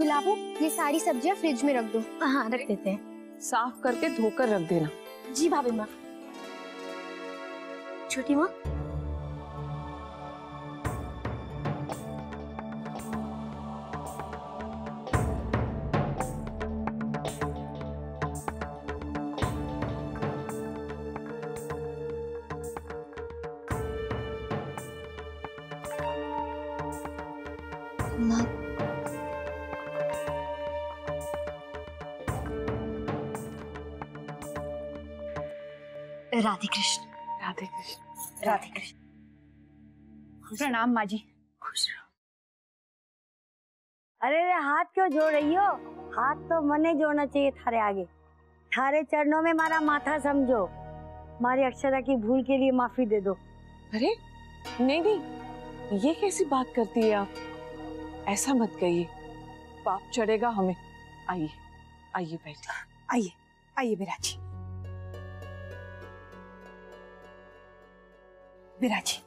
गुलाबो, ये सारी सब्जियां फ्रिज में रख दो। हाँ रख देते हैं। साफ करके धोकर रख देना। जी भाभी माँ। छोटी माँ, माँ राधे कृष्ण। राधे कृष्ण। राधे कृष्ण। प्रणाम माँ जी। खुश रहो। अरे रे, हाथ क्यों जोड़ रही हो? हाथ तो मने जोड़ना चाहिए थारे आगे। थारे चरणों में मारा माथा समझो। हमारी अक्षरा की भूल के लिए माफी दे दो। अरे नहीं नहीं, ये कैसी बात करती है आप? ऐसा मत कहिए, पाप चढ़ेगा हमें। आइए आइए बैठिए। आइए आइए विराजी। विराजी,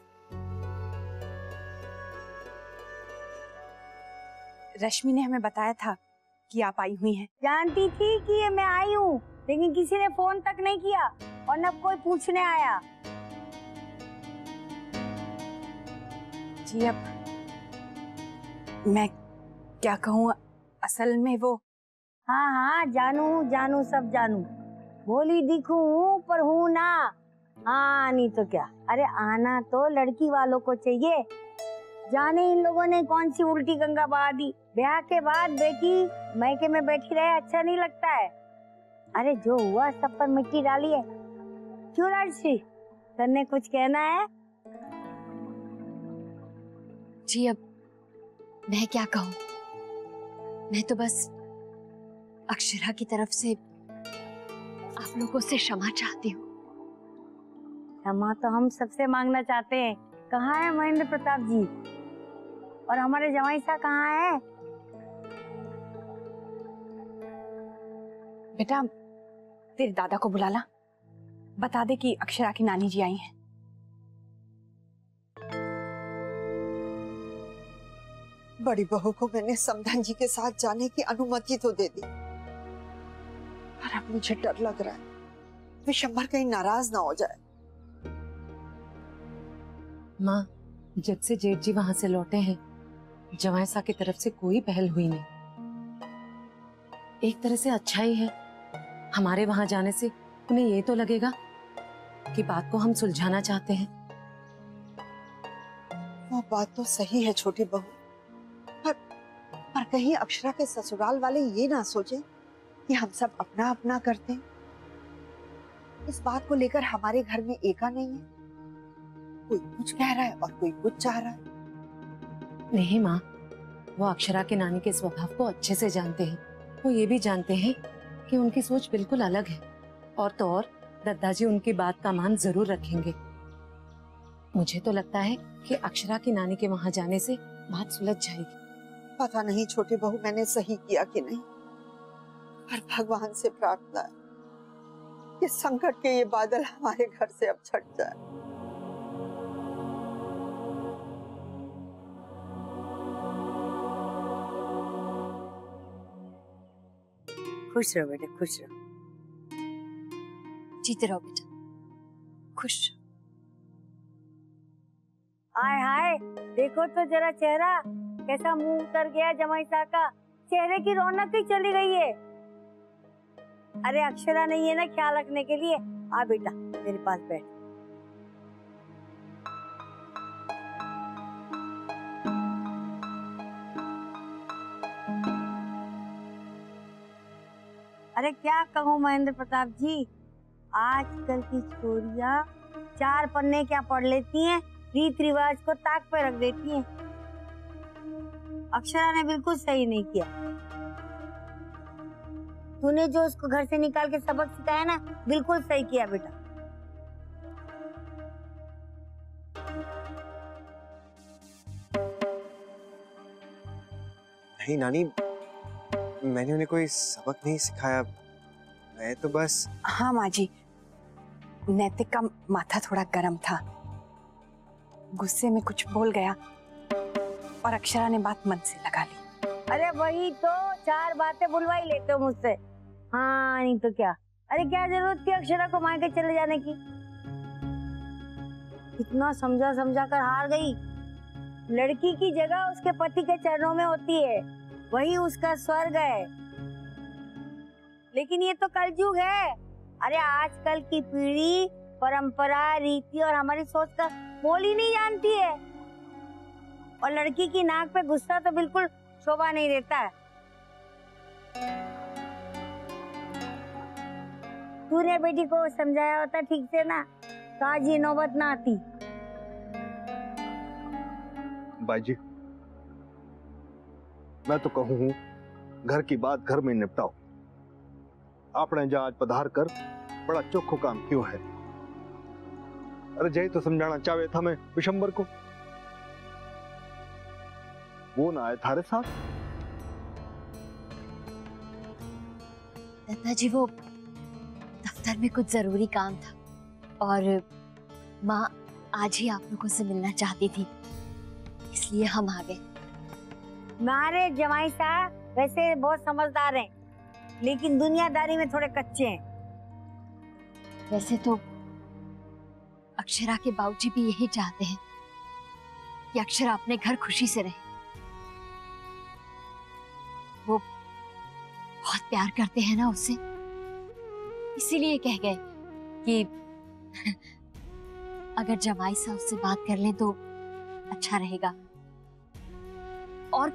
रश्मि ने हमें बताया था कि आप आई हुई हैं। जानती थी कि ये मैं आई हूँ, लेकिन किसी ने फोन तक नहीं किया और न कोई पूछने आया। जी अब मैं क्या कहूँ, असल में वो। हाँ हाँ, जानू जानू, सब जानू। भोली दिखूं पर हूँ ना। हाँ नहीं तो क्या। अरे आना तो लड़की वालों को चाहिए। जाने इन लोगों ने कौन सी उल्टी गंगा बहा दी। ब्याह के बाद बेटी मैके में बैठी रहे अच्छा नहीं लगता है। अरे जो हुआ सब पर मिट्टी डाली है। क्यों राजश्री, तन्ने कुछ कहना है? जी अब मैं क्या कहूँ, मैं तो बस अक्षरा की तरफ से आप लोगों से क्षमा चाहती हूँ। क्षमा तो हम सबसे मांगना चाहते हैं। कहाँ है महेंद्र प्रताप जी और हमारे जवाई साहब कहाँ है? बेटा तेरे दादा को बुला ला, बता दे कि अक्षरा की नानी जी आई हैं। बड़ी बहू को मैंने समधन जी के साथ जाने की अनुमति तो दे दी, पर अब मुझे डर लग रहा है विशंबर कहीं नाराज ना हो जाए। माँ, जब से जेठ जी वहां से लौटे हैं, जवाई साहब की तरफ से कोई पहल हुई नहीं। एक तरह से अच्छा ही है, हमारे वहां जाने से उन्हें ये तो लगेगा कि बात को हम सुलझाना चाहते हैं। वो बात तो सही है छोटी बहू, पर कहीं अक्षरा के ससुराल वाले ये ना सोचें कि हम सब अपना अपना करते हैं। इस बात को लेकर हमारे घर में एका नहीं है। कोई कुछ कह रहा है और कोई कुछ चाह रहा है। नहीं माँ, वो अक्षरा के नानी के स्वभाव को अच्छे से जानते हैं। वो ये भी जानते हैं कि उनकी सोच बिल्कुल अलग है, और तो और दादाजी उनकी बात का मान जरूर रखेंगे। मुझे तो लगता है कि अक्षरा की नानी के वहां जाने से बात सुलझ जाएगी। पता नहीं छोटी बहू मैंने सही किया कि नहीं, पर भगवान से प्रार्थना है कि संकट के ये बादल हमारे घर से अब छट जाए। खुश रहो बेटे, खुश रहो। जीते रहो बेटा, खुश। हाय हाय, देखो तो जरा चेहरा कैसा मुंह उतर गया जमाई साहब का। चेहरे की रौनक ही चली गई है। अरे अक्षरा नहीं है ना ख्याल रखने के लिए। आ बेटा मेरे पास बैठ। अरे क्या कहूँ महेंद्र प्रताप जी, आजकल की छोरियां 4 पन्ने क्या पढ़ लेती हैं, रीत रिवाज को ताक पे रख देती हैं। अक्षरा ने बिल्कुल सही नहीं किया। तूने जो उसको घर से निकाल के सबक सिखाया ना, बिल्कुल सही किया बेटा। नहीं नानी, मैंने उन्हें कोई सबक नहीं सिखाया। मैं तो बस। हाँ माँ जी, नैतिक का माथा थोड़ा गर्म था, गुस्से में कुछ बोल गया और अक्षरा ने बात मन से लगा ली। अरे वही तो, 4 बातें बुलवा ही लेते हो मुझसे। हाँ नहीं तो क्या। अरे क्या जरूरत थी अक्षरा को मायके चले जाने की? इतना समझा समझा कर हार गई। लड़की की जगह उसके पति के चरणों में होती है, वही उसका स्वर्ग है। लेकिन ये तो कलयुग है। अरे आजकल की पीढ़ी परंपरा, रीति और हमारी सोच का मोल ही नहीं जानती है। और लड़की की नाक पे गुस्सा तो बिल्कुल शोभा नहीं देता है। तूने बेटी को समझाया होता ठीक से ना, तो आज ये नौबत ना आती। बाजी, मैं तो कहूँ घर की बात घर में निपटाओ। आपने जहां आज पधार कर बड़ा चोखो काम क्यों है? अरे जय तो समझाना चाहे था मैं विशंबर को, वो ना आए थारे साथ। दादाजी वो दफ्तर में कुछ जरूरी काम था और माँ आज ही आप लोगों से मिलना चाहती थी, इसलिए हम आ गए। हमारे जमाई साहब वैसे बहुत समझदार हैं, लेकिन दुनियादारी में थोड़े कच्चे हैं। वैसे तो अक्षरा के बाबूजी भी यही चाहते हैं कि अक्षरा अपने घर खुशी से रहे। वो बहुत प्यार करते हैं ना उससे, इसीलिए कह गए कि अगर जमाई साहब से बात कर लें तो अच्छा रहेगा। और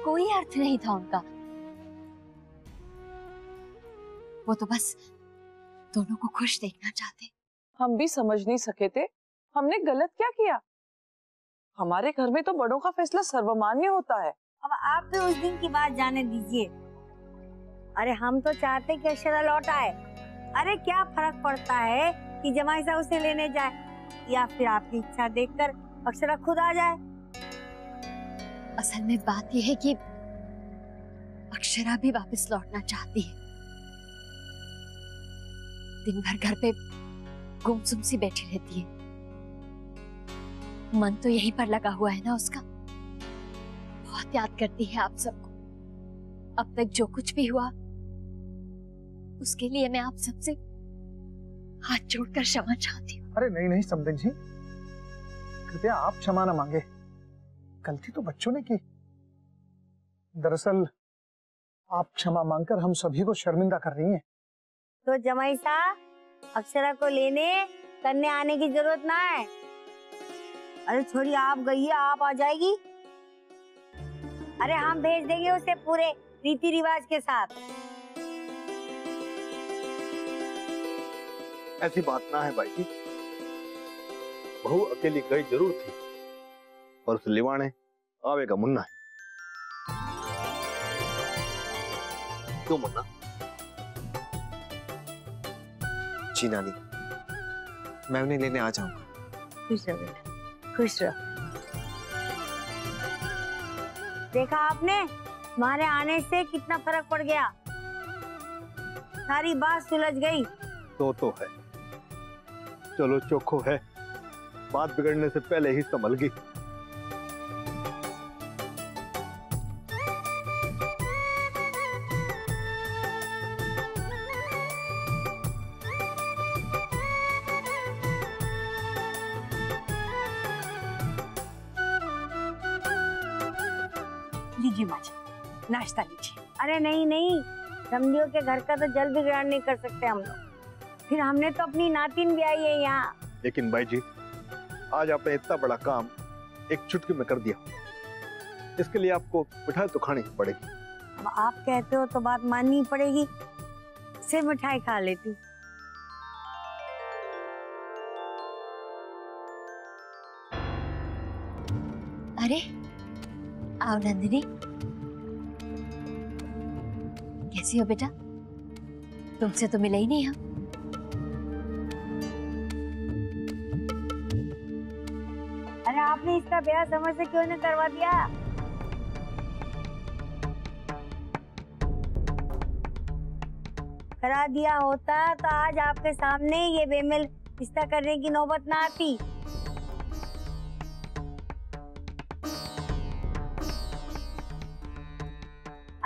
कोई अर्थ नहीं था उनका। वो तो बस दोनों को खुश देखना चाहते। हम भी समझ नहीं सके थे हमने गलत क्या किया। हमारे घर में तो बड़ों का फैसला सर्वमान्य होता है। अब आप भी उस दिन की बात जाने दीजिए। अरे हम तो चाहते कि अक्षरा लौट आए। अरे क्या फर्क पड़ता है कि जमाई साहब उसे लेने जाए या फिर आपकी इच्छा देखकर अक्षरा खुद आ जाए। असल में बात यह है कि अक्षरा भी वापस लौटना चाहती है। दिन भर घर पे गुमसुम सी बैठी रहती है, मन तो यहीं पर लगा हुआ है ना उसका। बहुत याद करती है आप सबको। अब तक जो कुछ भी हुआ उसके लिए मैं आप सबसे हाथ जोड़कर क्षमा चाहती हूँ। अरे नहीं नहीं समधिन जी, कृपया आप क्षमा न मांगे। गलती तो बच्चों ने की। दरअसल आप क्षमा मांगकर हम सभी को शर्मिंदा कर रही हैं। तो जमाई साहब अक्षरा को लेने करने आने की जरूरत ना है। अरे छोड़ी, आप गई है, आप आ जाएगी। अरे हम भेज देंगे उसे पूरे रीति रिवाज के साथ। ऐसी बात ना है भाई जी, बहू अकेली गई जरूर थी, पर उस लिवाने आवेगा मुन्ना है। क्यों मुन्ना? जी नानी, मैं उन्हें लेने आ जाऊंगा। खुश रहो बेटा, खुश रहो। देखा आपने, हमारे आने से कितना फर्क पड़ गया। सारी बात सुलझ गई। तो है, चलो चोखो है, बात बिगड़ने से पहले ही संभल गई। लीजिए माँ जी, नाश्ता लीजिए। अरे नहीं नहीं, समझियो के घर का तो जल बिगाड़ नहीं कर सकते हम लोग। फिर हमने तो अपनी नातिन भी आई है यहाँ। लेकिन भाई जी, आज आपने इतना बड़ा काम एक चुटकी में कर दिया, इसके लिए आपको मिठाई तो खानी पड़ेगी। अब आप कहते हो तो बात माननी पड़ेगी। सिर्फ मिठाई खा लेती। अरे आओ नंदिनी, कैसी हो बेटा? तुमसे तो मिले ही नहीं हम। अरे आपने इसका ब्याह समय से क्यों नहीं करवा दिया? करा दिया होता तो आज आपके सामने ये बेमेल रिश्ता करने की नौबत ना आती।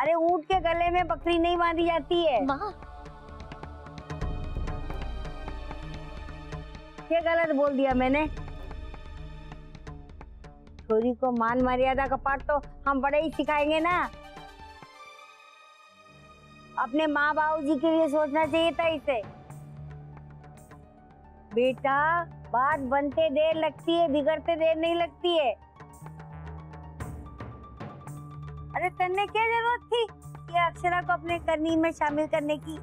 अरे ऊंट के गले में बकरी नहीं बांधी जाती है। माँ, क्या गलत बोल दिया मैंने? छोरी को मान मर्यादा का पाठ तो हम बड़े ही सिखाएंगे ना। अपने माँ बाबू जी के लिए सोचना चाहिए था इसे। बेटा, बात बनते देर लगती है, बिगड़ते देर नहीं लगती है। अरे तन्ने क्या जरूरत थी ये अक्षरा को अपने करनी में शामिल करने की?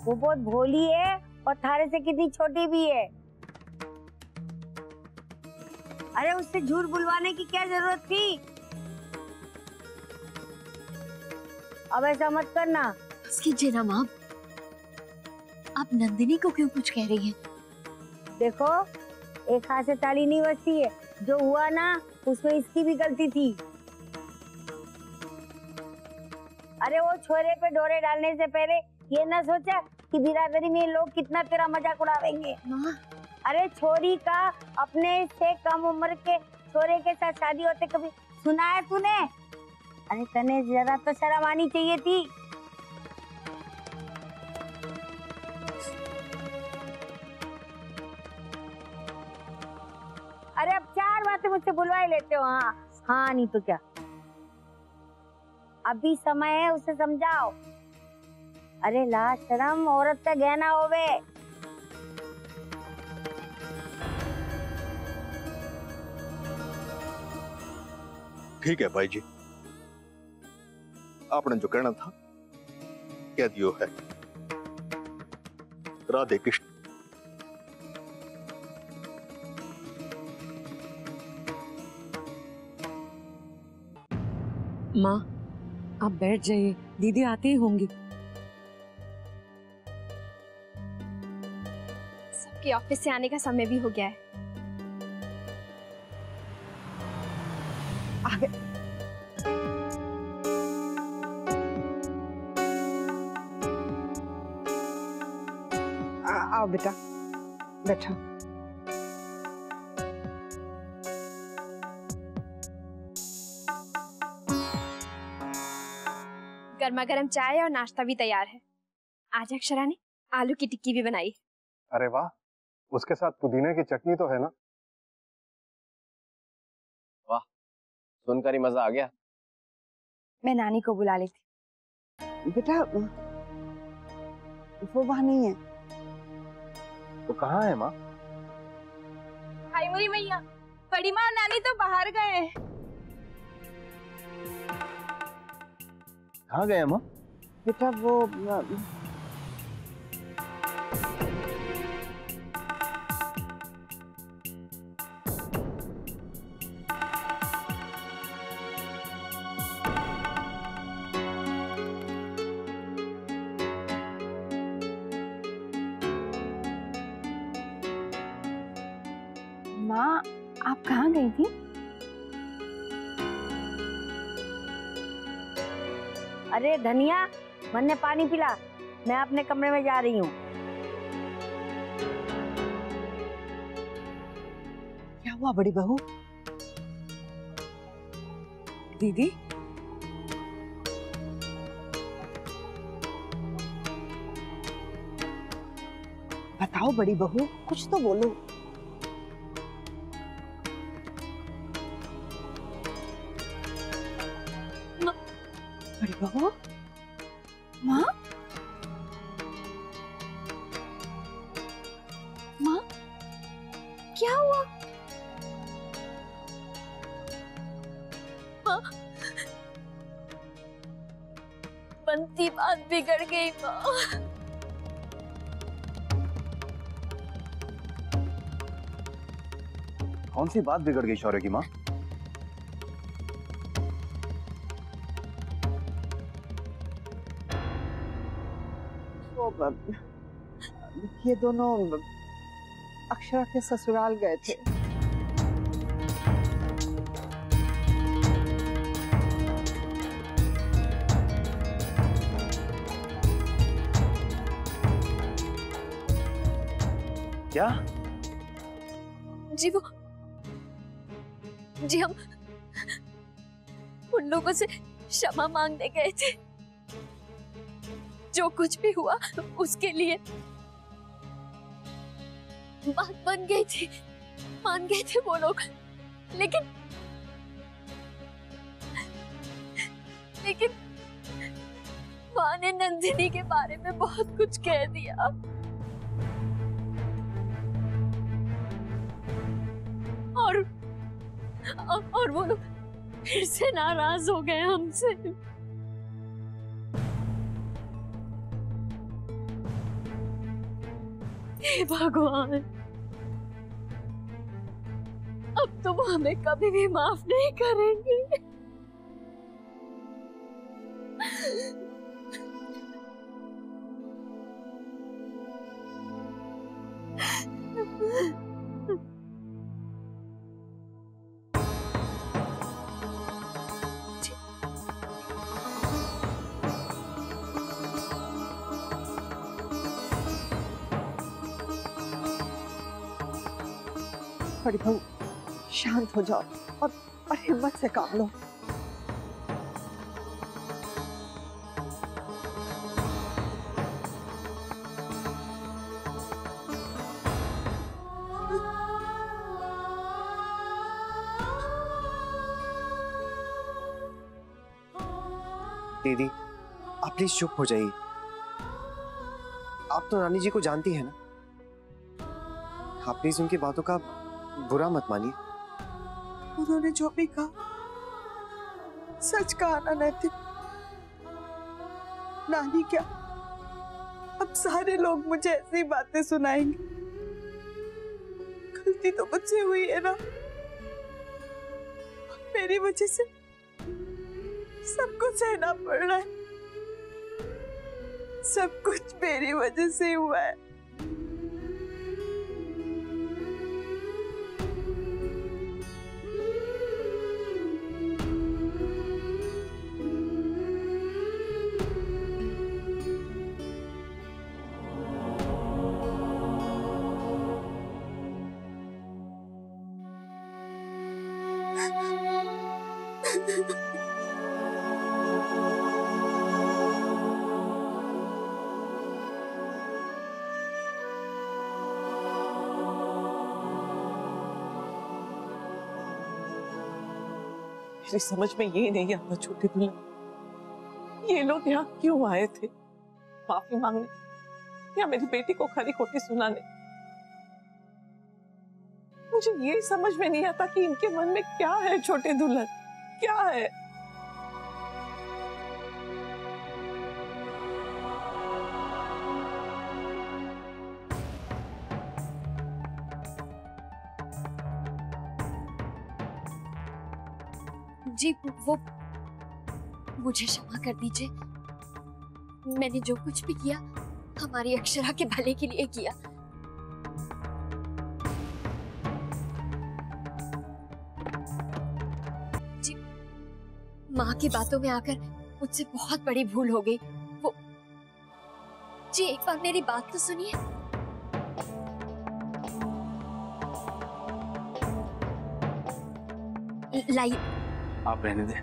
वो बहुत भोली है और थारे से कितनी छोटी भी है। अरे उससे झूठ बुलवाने की क्या जरूरत थी? अब ऐसा मत करना। बस कीजिए ना माँ, आप नंदिनी को क्यों कुछ कह रही हैं? देखो, एक हाथ से ताली नहीं बजती है। जो हुआ ना उसमें इसकी भी गलती थी। अरे वो छोरे पे डोरे डालने से पहले ये ना सोचा कि बिरादरी में लोग कितना तेरा मजाक उड़ावेंगे। माँ, अरे छोरी का अपने से कम उम्र के छोरे के साथ शादी होते कभी सुना है तूने? अरे तने जरा तो शर्म आनी चाहिए थी। अरे अब 4 बातें मुझसे बुलवा ही लेते हो। हाँ हाँ, नहीं तो क्या। अभी समय है, उसे समझाओ। अरे लाज शर्म औरत का गहना होवे। ठीक है भाई जी, आपने जो कहना था कह दियो है। राधे कृष्ण। माँ, आप बैठ जाइए, दीदी आते ही होंगी। सबके ऑफिस से आने का समय भी हो गया है। आ गए। आओ बेटा, बैठो। गर्मा गर्म चाय और नाश्ता भी तैयार है। आज अक्षरा ने आलू की टिक्की भी बनाई। अरे वाह, उसके साथ पुदीने की चटनी तो है ना? वाह, सुनकर ही मजा आ गया। मैं नानी को बुला लेती। बेटा, वो वहां नहीं है। तो कहाँ है माँ? हाय मेरी मैया, बड़ी माँ और नानी तो बाहर गए हैं। कहाँ गए माँ? बेटा वो माँ, आप कहाँ गई थी? अरे धनिया, मन ने पानी पिला, मैं अपने कमरे में जा रही हूँ। क्या हुआ बड़ी बहू? दीदी, बताओ बड़ी बहू, कुछ तो बोलो। बड़ी बहू, माँ, माँ, क्या हुआ? बनती बात बिगड़ गई माँ। कौन सी बात बिगड़ गई शौर्य की माँ? ये दोनों अक्षरा के ससुराल गए थे। क्या? जी जी हम उन लोगों से क्षमा मांगने गए थे। जो कुछ भी हुआ उसके लिए बात बन गई थी, मान गए थे वो लोग। लेकिन माँ ने नंदिनी के बारे में बहुत कुछ कह दिया। और वो लोग फिर से नाराज हो गए हमसे। हे भगवान, अब तो वो हमें कभी भी माफ नहीं करेंगे। बड़ी बहू, शांत हो जाओ और हिम्मत से काम लो। दीदी, आप प्लीज चुप हो जाइए। आप तो रानी जी को जानती है ना, आप प्लीज उनकी बातों का बुरा मत मानिए। उन्होंने जो भी कहा सच कहा ना नैतिक। नानी क्या, अब सारे लोग मुझे ऐसी बातें सुनाएंगे। गलती तो मुझसे हुई है ना, मेरी वजह से सबको सहना पड़ रहा है। सब कुछ मेरी वजह से हुआ है। मेरी समझ में ये नहीं आता छोटी दुल्हन, ये लोग यहाँ क्यों आए थे? माफी मांगने या मेरी बेटी को खरी खोटी सुनाने? मुझे ये समझ में नहीं आता कि इनके मन में क्या है छोटे दुल्हन, क्या है? जी वो मुझे क्षमा कर दीजिए। मैंने जो कुछ भी किया हमारी अक्षरा के भले के लिए किया। जी माँ की बातों में आकर मुझसे बहुत बड़ी भूल हो गई। वो जी एक बार मेरी बात तो सुनिए। लाइए। आप रहने दें।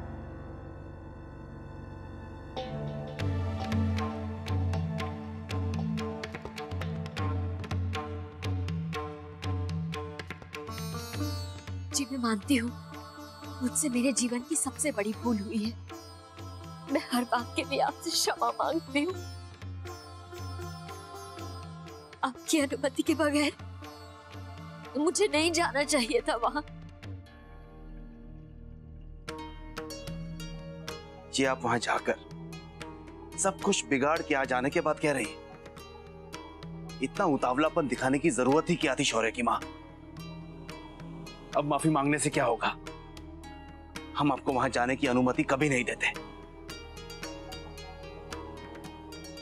जी मैं मानती हूँ मुझसे मेरे जीवन की सबसे बड़ी भूल हुई है। मैं हर बात के लिए आपसे क्षमा मांगती हूँ। आपकी अनुमति के बगैर मुझे नहीं जाना चाहिए था वहां। जी आप वहां जाकर सब कुछ बिगाड़ के आ जाने के बाद कह रही है, इतना उतावलापन दिखाने की जरूरत ही क्या थी शौर्य की मां? अब माफी मांगने से क्या होगा? हम आपको वहां जाने की अनुमति कभी नहीं देते।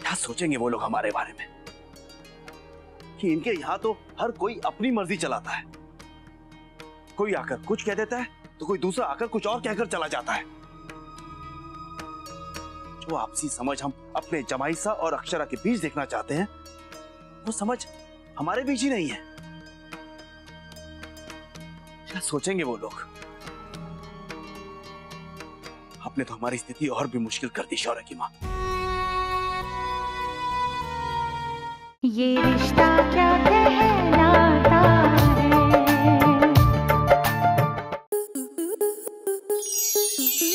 क्या सोचेंगे वो लोग हमारे बारे में कि इनके यहां तो हर कोई अपनी मर्जी चलाता है। कोई आकर कुछ कह देता है तो कोई दूसरा आकर कुछ और कहकर चला जाता है। जो आपसी समझ हम अपने जमाईसा और अक्षरा के बीच देखना चाहते हैं, वो समझ हमारे बीच ही नहीं है। क्या सोचेंगे वो लोग? आपने तो हमारी स्थिति और भी मुश्किल कर दी शौर्य की माँ। ये रिश्ता क्या कहलाता है।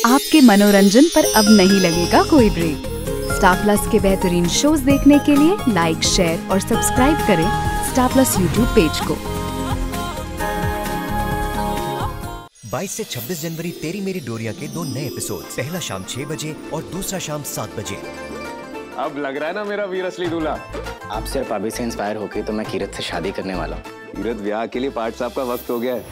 आपके मनोरंजन पर अब नहीं लगेगा कोई ब्रेक। स्टार प्लस के बेहतरीन शोज देखने के लिए लाइक, शेयर और सब्सक्राइब करें स्टार प्लस यूट्यूब पेज को। 22 से 26 जनवरी तेरी मेरी डोरिया के 2 नए एपिसोड, पहला शाम 6 बजे और दूसरा शाम 7 बजे। अब लग रहा है ना मेरा वीर असली दूल्हा। आप सिर्फ अभी से इंस्पायर होके तो मैं कीरत से शादी करने वाला हूँ। कीरत, ब्याह के लिए पाठ साहब का वक्त हो गया है।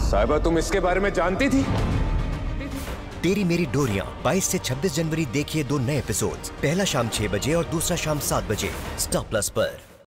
साहिबा, तुम इसके बारे में जानती थी? तेरी मेरी डोरियां 22 से 26 जनवरी देखिए 2 नए एपिसोड्स, पहला शाम 6 बजे और दूसरा शाम 7 बजे, स्टार प्लस पर।